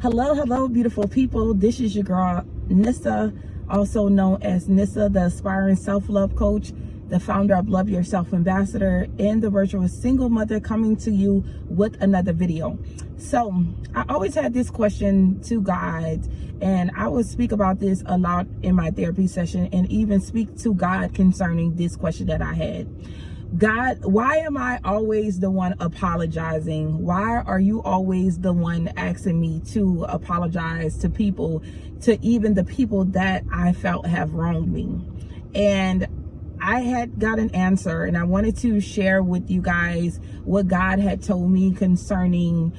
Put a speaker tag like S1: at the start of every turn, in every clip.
S1: Hello, beautiful people. This is your girl, Nissa, also known as Nissa, the aspiring self-love coach, the founder of Love Yourself Ambassador, and the virtual single mother, coming to you with another video. So I always had this question to God, and I would speak about this a lot in my therapy session, and even speak to God concerning this question that I had. God, why am I always the one apologizing? Why are you always the one asking me to apologize to people, to even the people that I felt have wronged me? And I had got an answer, and I wanted to share with you guys what God had told me concerning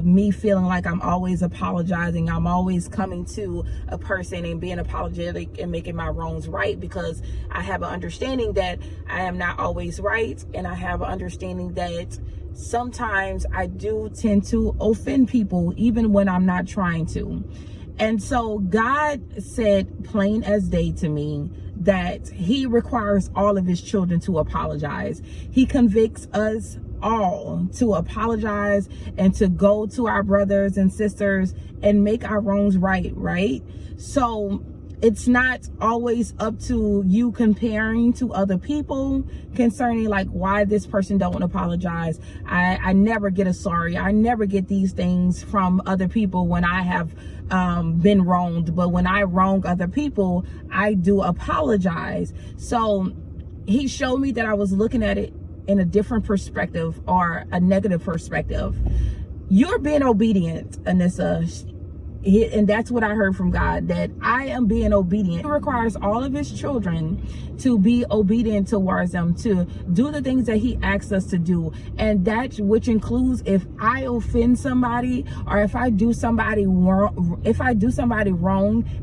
S1: me feeling like I'm always apologizing. I'm always coming to a person and being apologetic and making my wrongs right, because I have an understanding that I am not always right, and I have an understanding that sometimes I do tend to offend people even when I'm not trying to. And so God said plain as day to me that he requires all of his children to apologize. He convicts us all to apologize and to go to our brothers and sisters and make our wrongs right? So it's not always up to you comparing to other people concerning like why this person don't apologize. I never get a sorry. I never get these things from other people when I have been wronged, but when I wrong other people, I do apologize. So he showed me that I was looking at it in a different perspective, or a negative perspective. You're being obedient, Anissa. And that's what I heard from God, that I am being obedient. He requires all of his children to be obedient towards him, to do the things that he asks us to do. And that which includes if I offend somebody, or if I do somebody wrong,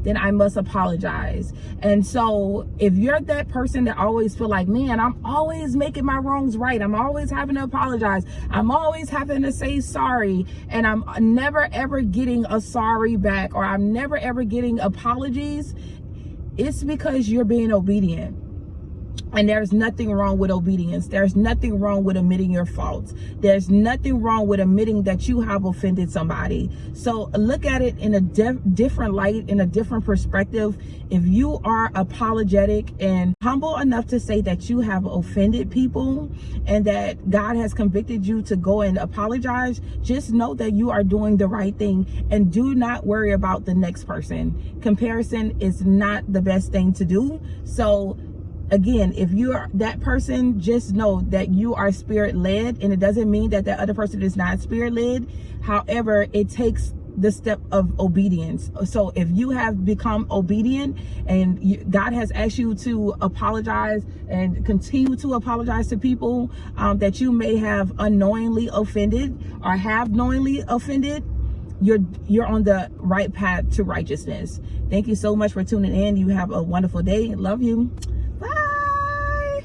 S1: then I must apologize. And so if you're that person that always feel like, man, I'm always making my wrongs right, I'm always having to apologize, I'm always having to say sorry, and I'm never ever getting a sorry back, or I'm never ever getting apologies, it's because you're being obedient. And there's nothing wrong with obedience. There's nothing wrong with admitting your faults. There's nothing wrong with admitting that you have offended somebody. So look at it in a different light, in a different perspective. If you are apologetic and humble enough to say that you have offended people and that God has convicted you to go and apologize, just know that you are doing the right thing, and do not worry about the next person. Comparison is not the best thing to do. So again, if you're that person, just know that you are spirit-led, and it doesn't mean that the other person is not spirit-led. However, it takes the step of obedience. So if you have become obedient and God has asked you to apologize and continue to apologize to people that you may have unknowingly offended or have knowingly offended, you're on the right path to righteousness. Thank you so much for tuning in. You have a wonderful day. Love you.